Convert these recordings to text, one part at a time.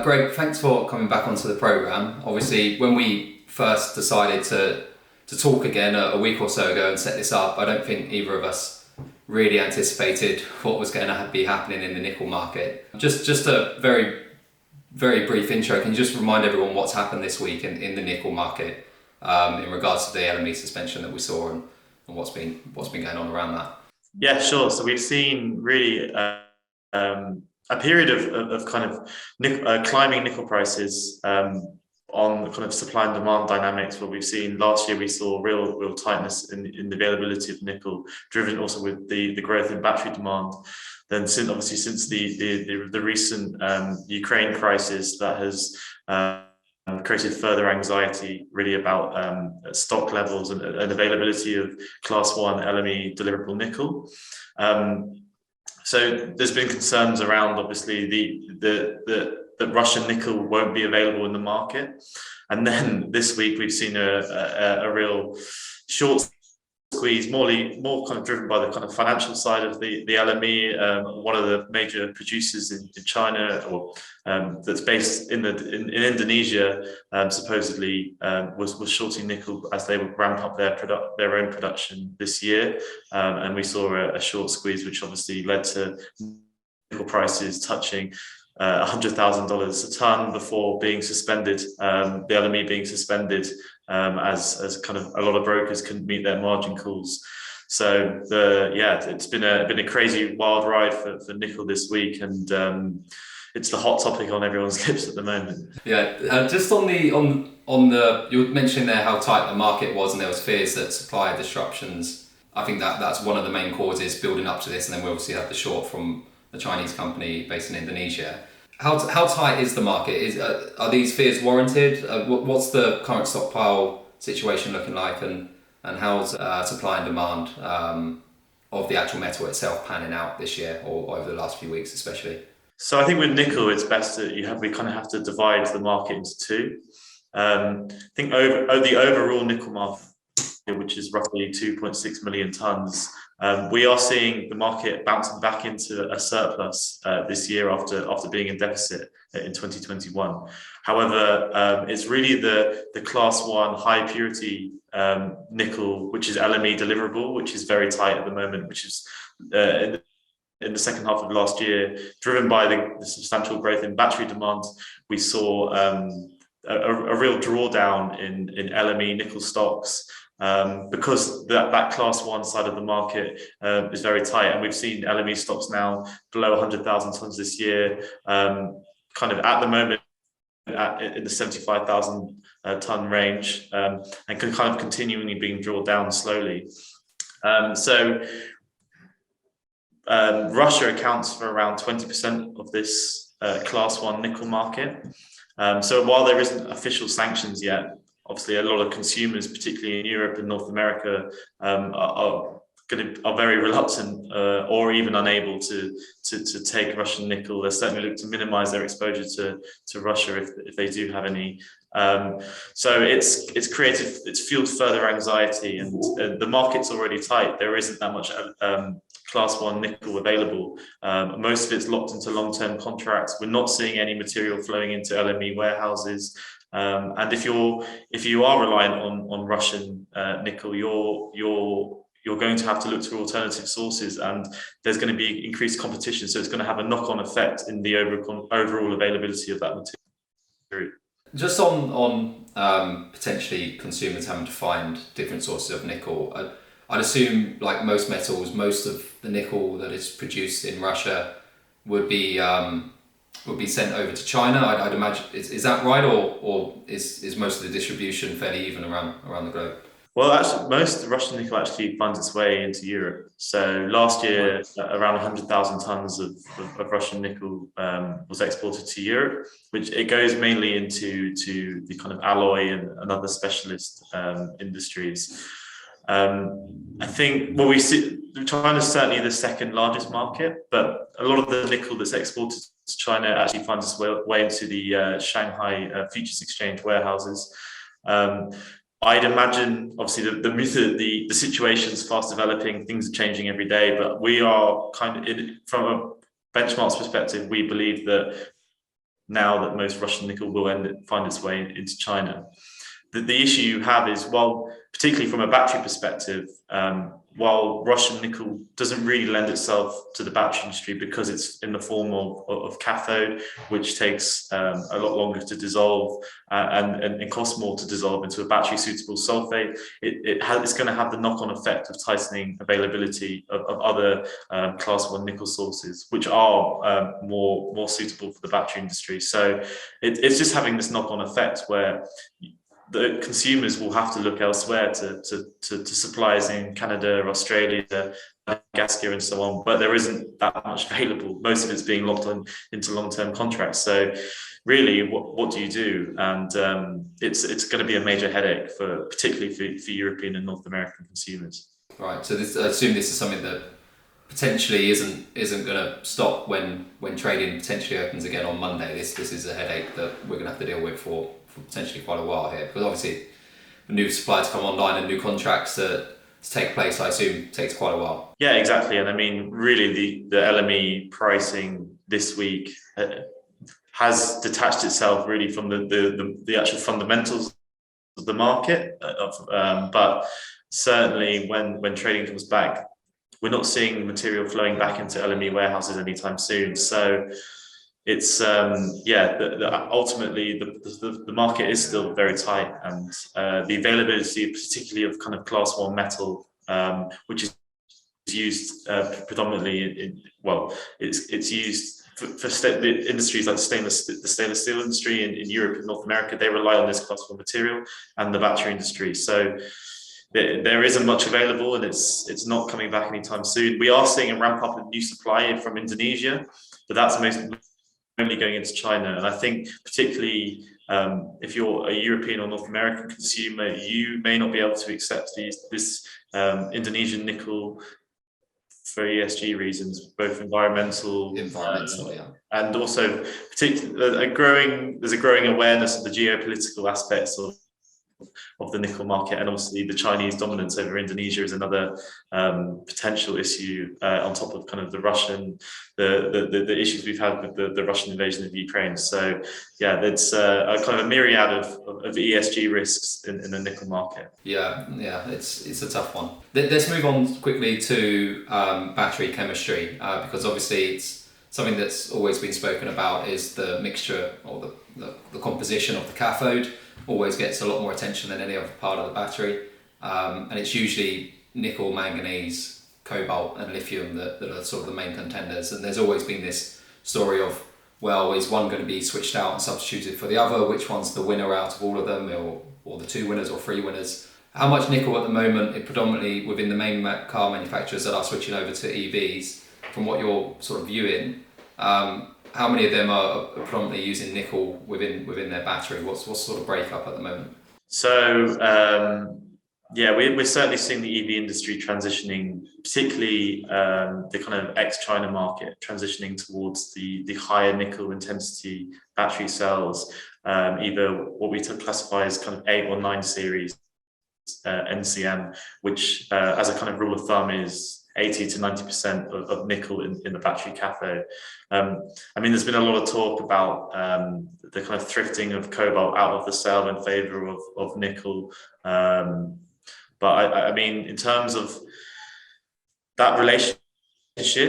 Greg, thanks for coming back onto the program. Obviously, when we first decided to talk again a week or so ago and set this up, I don't think either of us really anticipated what was going to be happening in the nickel market. Just a very, very brief intro. Can you just remind everyone what's happened this week in the nickel market in regards to the LME suspension that we saw and what's been going on around that? Yeah, sure. So we've seen really a period of kind of climbing nickel prices on the kind of supply and demand dynamics. What we've seen last year, we saw real tightness in the availability of nickel, driven also with the growth in battery demand. Then since the recent Ukraine crisis, that has created further anxiety really about stock levels and availability of class 1 LME deliverable nickel. So there's been concerns around obviously that Russian nickel won't be available in the market, and then this week we've seen a real short squeeze, more kind of driven by the kind of financial side of the LME. One of the major producers in China, or that's based in Indonesia, supposedly was shorting nickel as they would ramp up their own production this year, and we saw a short squeeze, which obviously led to nickel prices touching $100,000 a ton before being suspended, the LME being suspended, as kind of a lot of brokers couldn't meet their margin calls. So it's been a crazy wild ride for nickel this week, and it's the hot topic on everyone's lips at the moment. Yeah, just on the you were mentioning there how tight the market was, and there was fears that supply disruptions. I think that's one of the main causes building up to this, and then we obviously have the short from the Chinese company based in Indonesia. How tight is the market? Are these fears warranted? What's the current stockpile situation looking like, and how's supply and demand of the actual metal itself panning out this year or over the last few weeks especially? So I think with nickel, it's best that we kind of have to divide the market into two. I think the overall nickel market, which is roughly 2.6 million tons, we are seeing the market bouncing back into a surplus this year after being in deficit in 2021. However, it's really the class 1 high purity nickel, which is LME deliverable, which is very tight at the moment, which is in the second half of last year, driven by the substantial growth in battery demand. We saw a real drawdown in LME nickel stocks, because that class 1 side of the market is very tight, and we've seen LME stocks now below 100,000 tons this year, kind of at the moment in the 75,000 ton range, and kind of continually being drawn down slowly. Russia accounts for around 20% of this class 1 nickel market. So while there isn't official sanctions yet, obviously a lot of consumers, particularly in Europe and North America, are very reluctant or even unable to take Russian nickel. They certainly look to minimize their exposure to Russia if they do have any. So it's fueled further anxiety, and the market's already tight. There isn't that much class 1 nickel available. Most of it's locked into long-term contracts. We're not seeing any material flowing into LME warehouses. And if you are reliant on Russian nickel, you're going to have to look to alternative sources, and there's going to be increased competition. So it's going to have a knock-on effect in the overall availability of that material. Just on potentially consumers having to find different sources of nickel, I'd assume, like most metals, most of the nickel that is produced in Russia would be sent over to China. I'd imagine. Is that right, or is most of the distribution fairly even around the globe? Well, actually, most Russian nickel actually finds its way into Europe. So last year, around 100,000 tons of Russian nickel was exported to Europe, which it goes mainly into the kind of alloy and other specialist industries. I think what we see, China is certainly the second largest market, but a lot of the nickel that's exported to China actually finds its way into the Shanghai Futures Exchange warehouses. I'd imagine, obviously, the situation's fast developing, things are changing every day, but we are kind of, from a benchmarks perspective, we believe that now that most Russian nickel will find its way into China. The issue you have is, well, particularly from a battery perspective, while Russian nickel doesn't really lend itself to the battery industry because it's in the form of cathode, which takes a lot longer to dissolve and costs more to dissolve into a battery suitable sulfate, it's going to have the knock-on effect of tightening availability of other class 1 nickel sources, which are more suitable for the battery industry. So it's just having this knock-on effect where the consumers will have to look elsewhere to suppliers in Canada, Australia, Madagascar, and so on. But there isn't that much available. Most of it's being locked into long-term contracts. So really, what do you do? And it's going to be a major headache particularly for European and North American consumers. Right. So I assume this is something that potentially isn't going to stop when trading potentially opens again on Monday. This is a headache that we're going to have to deal with for potentially quite a while here, because obviously the new supply to come online and new contracts to take place, I assume, takes quite a while. Yeah, exactly. And I mean, really, the LME pricing this week has detached itself really from the actual fundamentals of the market. But certainly, when trading comes back, we're not seeing material flowing back into LME warehouses anytime soon. So it's ultimately the market is still very tight, and the availability, particularly of kind of class 1 metal, which is used predominantly it's used for the industries like the stainless steel industry in Europe and North America. They rely on this class 1 material, and the battery industry. So there isn't much available, and it's not coming back anytime soon. We are seeing a ramp up in new supply from Indonesia, but that's only going into China. And I think particularly if you're a European or North American consumer, you may not be able to accept this Indonesian nickel for ESG reasons, both environmental, and also particularly there's a growing awareness of the geopolitical aspects of the nickel market, and obviously the Chinese dominance over Indonesia is another potential issue on top of kind of the issues we've had with the Russian invasion of Ukraine. So yeah, it's a kind of a myriad of ESG risks in the nickel market. Yeah, it's a tough one. Let's move on quickly to battery chemistry, because obviously it's something that's always been spoken about is the mixture or the composition of the cathode. Always gets a lot more attention than any other part of the battery, and it's usually nickel, manganese, cobalt and lithium that are sort of the main contenders. And there's always been this story of, well, is one going to be switched out and substituted for the other? Which one's the winner out of all of them, or the 2 winners or 3 winners? How much nickel at the moment, predominantly within the main car manufacturers that are switching over to EVs, from what you're sort of viewing, how many of them are predominantly using nickel within their battery? What's sort of breakup at the moment? So we're certainly seeing the EV industry transitioning, particularly the kind of ex-China market transitioning towards the higher nickel intensity battery cells, either what we classify as kind of 8 or 9 series NCM, which as a kind of rule of thumb is 80 to 90% of nickel in the battery cathode. I mean, there's been a lot of talk about the kind of thrifting of cobalt out of the cell in favor of nickel. But I mean, in terms of that relationship,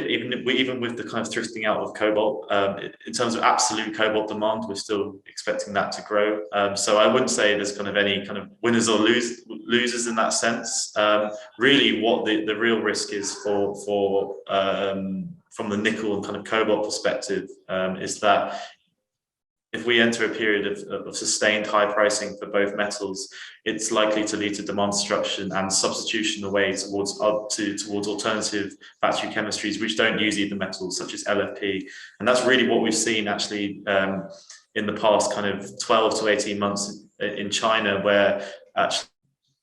even with the kind of thrifting out of cobalt, in terms of absolute cobalt demand, we're still expecting that to grow. So I wouldn't say there's kind of any kind of winners or losers in that sense. Really, what the real risk is from the nickel and kind of cobalt perspective is that if we enter a period of sustained high pricing for both metals, it's likely to lead to demand destruction and substitution away towards alternative battery chemistries which don't use either metals, such as LFP. And that's really what we've seen actually in the past kind of 12 to 18 months in China, where actually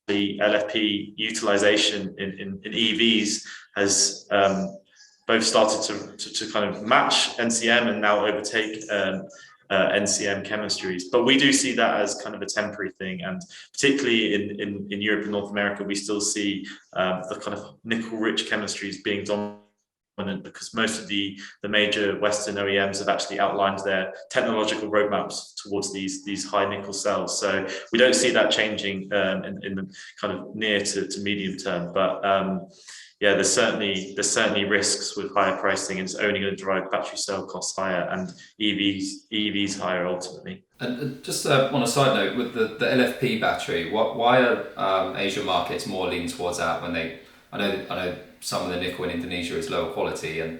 the LFP utilization in EVs has both started to kind of match NCM and now overtake NCM chemistries. But we do see that as kind of a temporary thing, and particularly in Europe and North America, we still see the kind of nickel rich chemistries being dominant because most of the major Western OEMs have actually outlined their technological roadmaps towards these high nickel cells. So we don't see that changing in the kind of near to medium term. But yeah, there's certainly risks with higher pricing, and it's only going to drive battery cell costs higher and EVs higher ultimately. And just on a side note, with the LFP battery, why are Asian markets more leaning towards that when they? I know some of the nickel in Indonesia is lower quality, and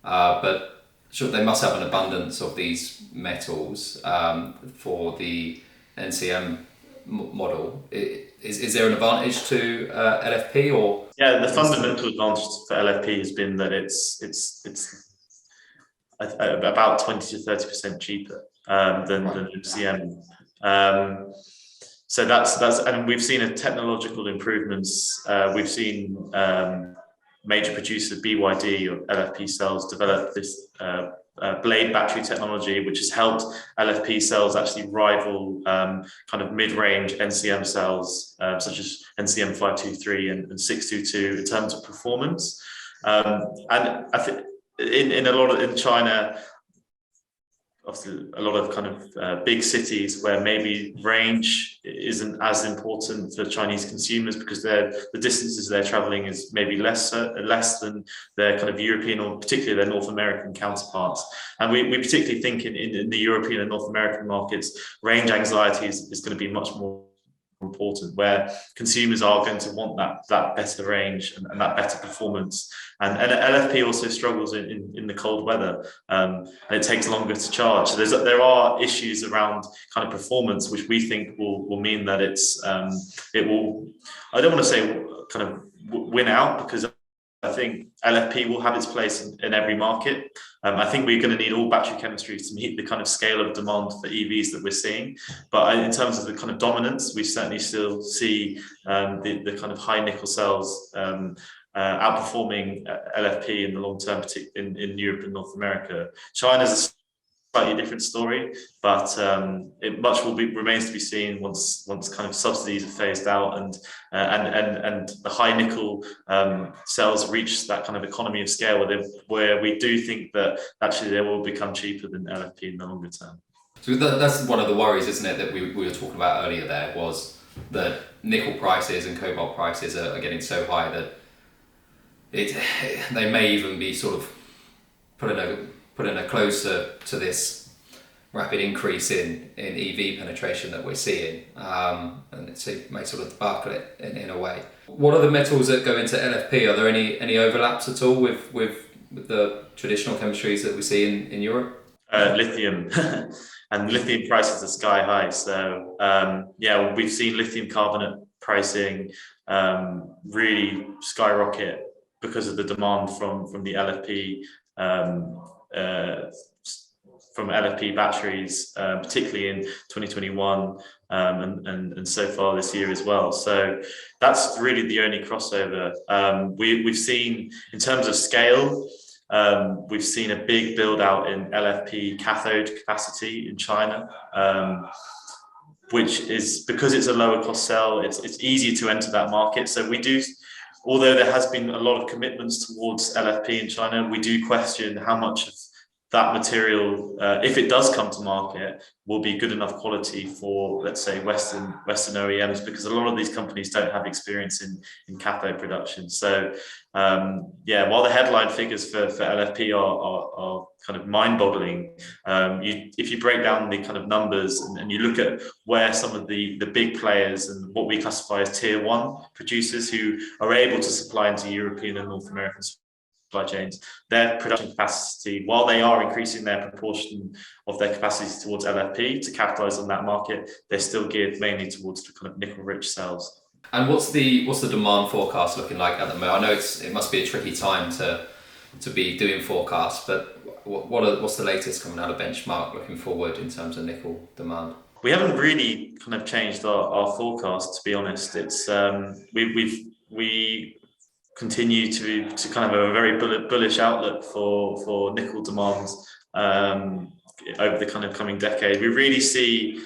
but sure, they must have an abundance of these metals for the NCM model. Is there an advantage to LFP or? Yeah, the fundamental advantage for LFP has been that it's about 20 to 30% cheaper than NCM. So that's and we've seen a technological improvements. We've seen major producer BYD of LFP cells develop this blade battery technology, which has helped LFP cells actually rival kind of mid-range NCM cells, such as NCM 523 and 622 in terms of performance. And I think in China, obviously a lot of kind of big cities where maybe range isn't as important for Chinese consumers because the distances they're traveling is maybe less than their kind of European or particularly their North American counterparts. And we particularly think in the European and North American markets, range anxiety is going to be much more important, where consumers are going to want that better range and that better performance. And LFP also struggles in the cold weather, and it takes longer to charge. So there are issues around kind of performance, which we think will mean that it will. I don't want to say kind of win out, because I think LFP will have its place in every market. I think we're going to need all battery chemistries to meet the kind of scale of demand for EVs that we're seeing. But in terms of the kind of dominance, we certainly still see the kind of high nickel cells outperforming LFP in the long term, particularly in Europe and North America. China's a slightly different story, but it much remains to be seen once kind of subsidies are phased out and the high nickel cells reach that kind of economy of scale where we do think that actually they will become cheaper than LFP in the longer term. So that's one of the worries, isn't it, that we were talking about earlier there, was that nickel prices and cobalt prices are getting so high that they may even be sort of putting a closer to this rapid increase in EV penetration that we're seeing, and it may sort of debacle it in a way. What are the metals that go into LFP? Are there any overlaps at all with the traditional chemistries that we see in Europe? Lithium. And lithium prices are sky high. So yeah, we've seen lithium carbonate pricing really skyrocket because of the demand from the LFP from LFP batteries, particularly in 2021 and so far this year as well. So that's really the only crossover. We've seen, in terms of scale, we've seen a big build out in LFP cathode capacity in China, which is because it's a lower cost cell, it's easier to enter that market. So we do, although there has been a lot of commitments towards LFP in China, we do question how much of that material, if it does come to market, will be good enough quality for, let's say, Western OEMs, because a lot of these companies don't have experience in cathode production. So yeah, while the headline figures for LFP are kind of mind-boggling, if you break down the kind of numbers and you look at where some of the big players and what we classify as tier one producers who are able to supply into European and North American supply chains, their production capacity, while they are increasing their proportion of their capacity towards LFP to capitalize on that market, they're still geared mainly towards the kind of nickel-rich cells. And what's the demand forecast looking like at the moment? I know it must be a tricky time to be doing forecasts, but what's the latest coming out of Benchmark looking forward in terms of nickel demand? We haven't really kind of changed our forecast, to be honest. It's we continue to kind of have a very bullish outlook for nickel demand over the kind of coming decade. We really see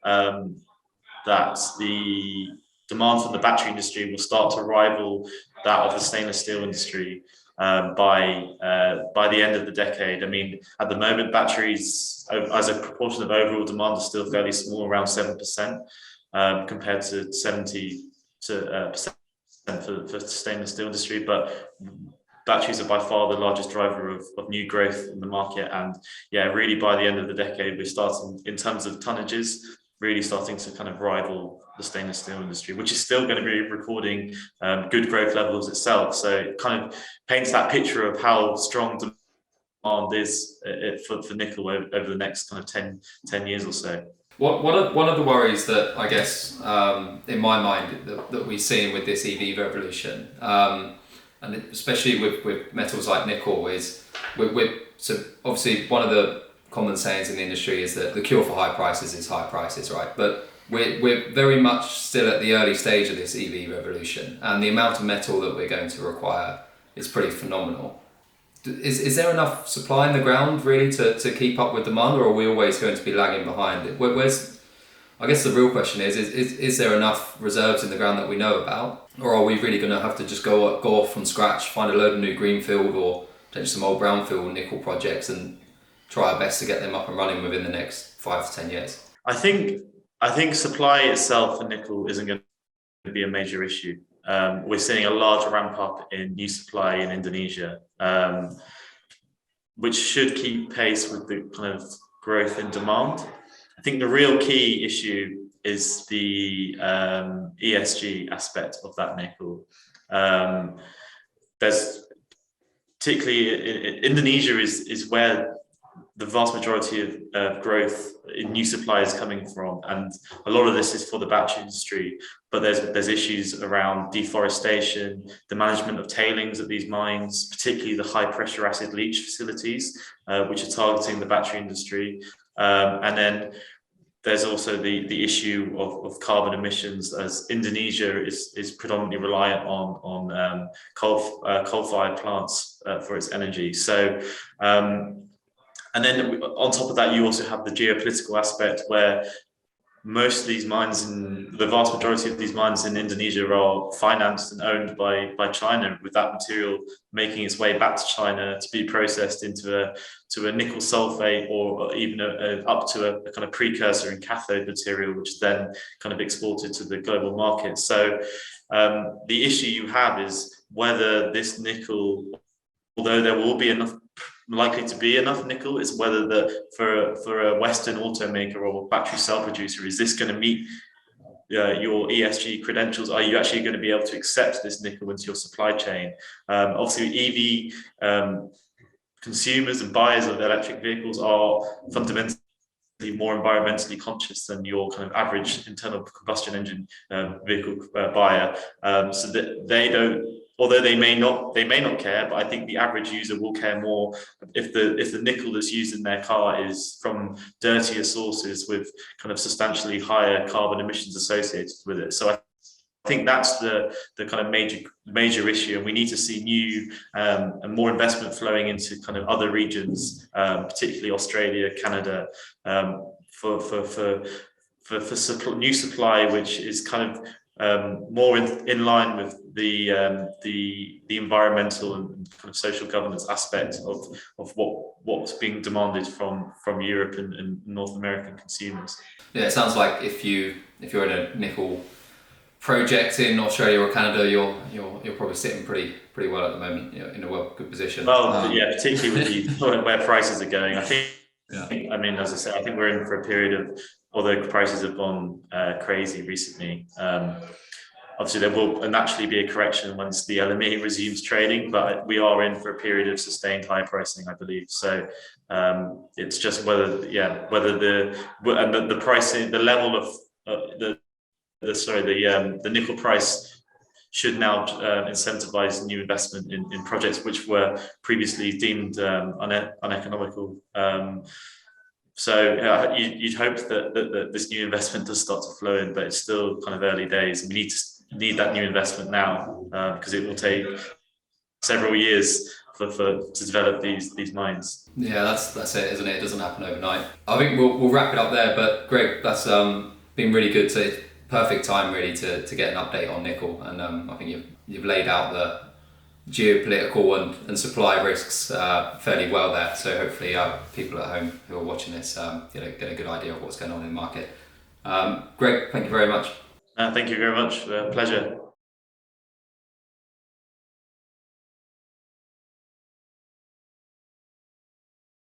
that the demand from the battery industry will start to rival that of the stainless steel industry by the end of the decade. I mean, at the moment, batteries as a proportion of overall demand are still fairly small, around 7%, compared to 70 percent for stainless steel industry. But batteries are by far the largest driver of new growth in the market. And yeah, really by the end of the decade, we're starting, in terms of tonnages, really starting to kind of rival the stainless steel industry, which is still going to be recording good growth levels itself. So it kind of paints that picture of how strong demand is for nickel over the next kind of 10 years or so. One of the worries that I guess in my mind that we're seeing with this EV revolution, and especially with metals like nickel, is so obviously one of the common sayings in the industry is that the cure for high prices is high prices, right? But we're very much still at the early stage of this EV revolution, and the amount of metal that we're going to require is pretty phenomenal. Is there enough supply in the ground really to keep up with demand, or are we always going to be lagging behind? I guess the real question is there enough reserves in the ground that we know about, or are we really going to have to just go off from scratch, find a load of new greenfield or potentially some old brownfield nickel projects and try our best to get them up and running within the next 5 to 10 years? I think supply itself for nickel isn't going to be a major issue. We're seeing a large ramp up in new supply in Indonesia, which should keep pace with the kind of growth in demand. I think the real key issue is the ESG aspect of that nickel. There's particularly Indonesia is where the vast majority of growth in new supply is coming from, and a lot of this is for the battery industry. But there's issues around deforestation, the management of tailings at these mines, particularly the high pressure acid leach facilities, which are targeting the battery industry. And then there's also the issue of carbon emissions, as Indonesia is predominantly reliant on coal-fired plants for its energy. So. And then on top of that, you also have the geopolitical aspect, where most of these mines, the vast majority of these mines in Indonesia are financed and owned by China, with that material making its way back to China to be processed into a nickel sulfate, or even up to a kind of precursor and cathode material, which is then kind of exported to the global market. So the issue you have is whether this nickel, although there will be likely to be enough nickel, is whether for a Western automaker or battery cell producer, is this going to meet your ESG credentials? Are you actually going to be able to accept this nickel into your supply chain? Obviously, EV consumers and buyers of electric vehicles are fundamentally more environmentally conscious than your kind of average internal combustion engine vehicle buyer. So that they don't. Although they may not care, but I think the average user will care more if the nickel that's used in their car is from dirtier sources with kind of substantially higher carbon emissions associated with it. So I think that's the kind of major issue, and we need to see new and more investment flowing into kind of other regions, particularly Australia, Canada, for new supply, which is kind of more in line with the environmental and kind of social governance aspect of what's being demanded from Europe and North American consumers. Yeah, it sounds like if you're in a nickel project in Australia or Canada, you're probably sitting pretty well at the moment. You're in a good position. Well, yeah, particularly with where prices are going. I think. Yeah. I mean, as I said, I think we're in for a period of, although prices have gone crazy recently. Obviously, there will naturally be a correction once the LME resumes trading, but we are in for a period of sustained high pricing, I believe. So it's just whether the pricing, the level of the nickel price should now incentivize new investment in projects which were previously deemed uneconomical. So you'd hope that this new investment does start to flow in, but it's still kind of early days. We need that new investment now because it will take several years to develop these mines. Yeah, that's it, isn't it? It doesn't happen overnight. I think we'll wrap it up there. But Greg, that's been really good. Perfect time really to get an update on nickel, and I think you've laid out the geopolitical and supply risks fairly well there. So hopefully people at home who are watching this get a good idea of what's going on in the market. Greg, thank you very much. Thank you very much. Pleasure.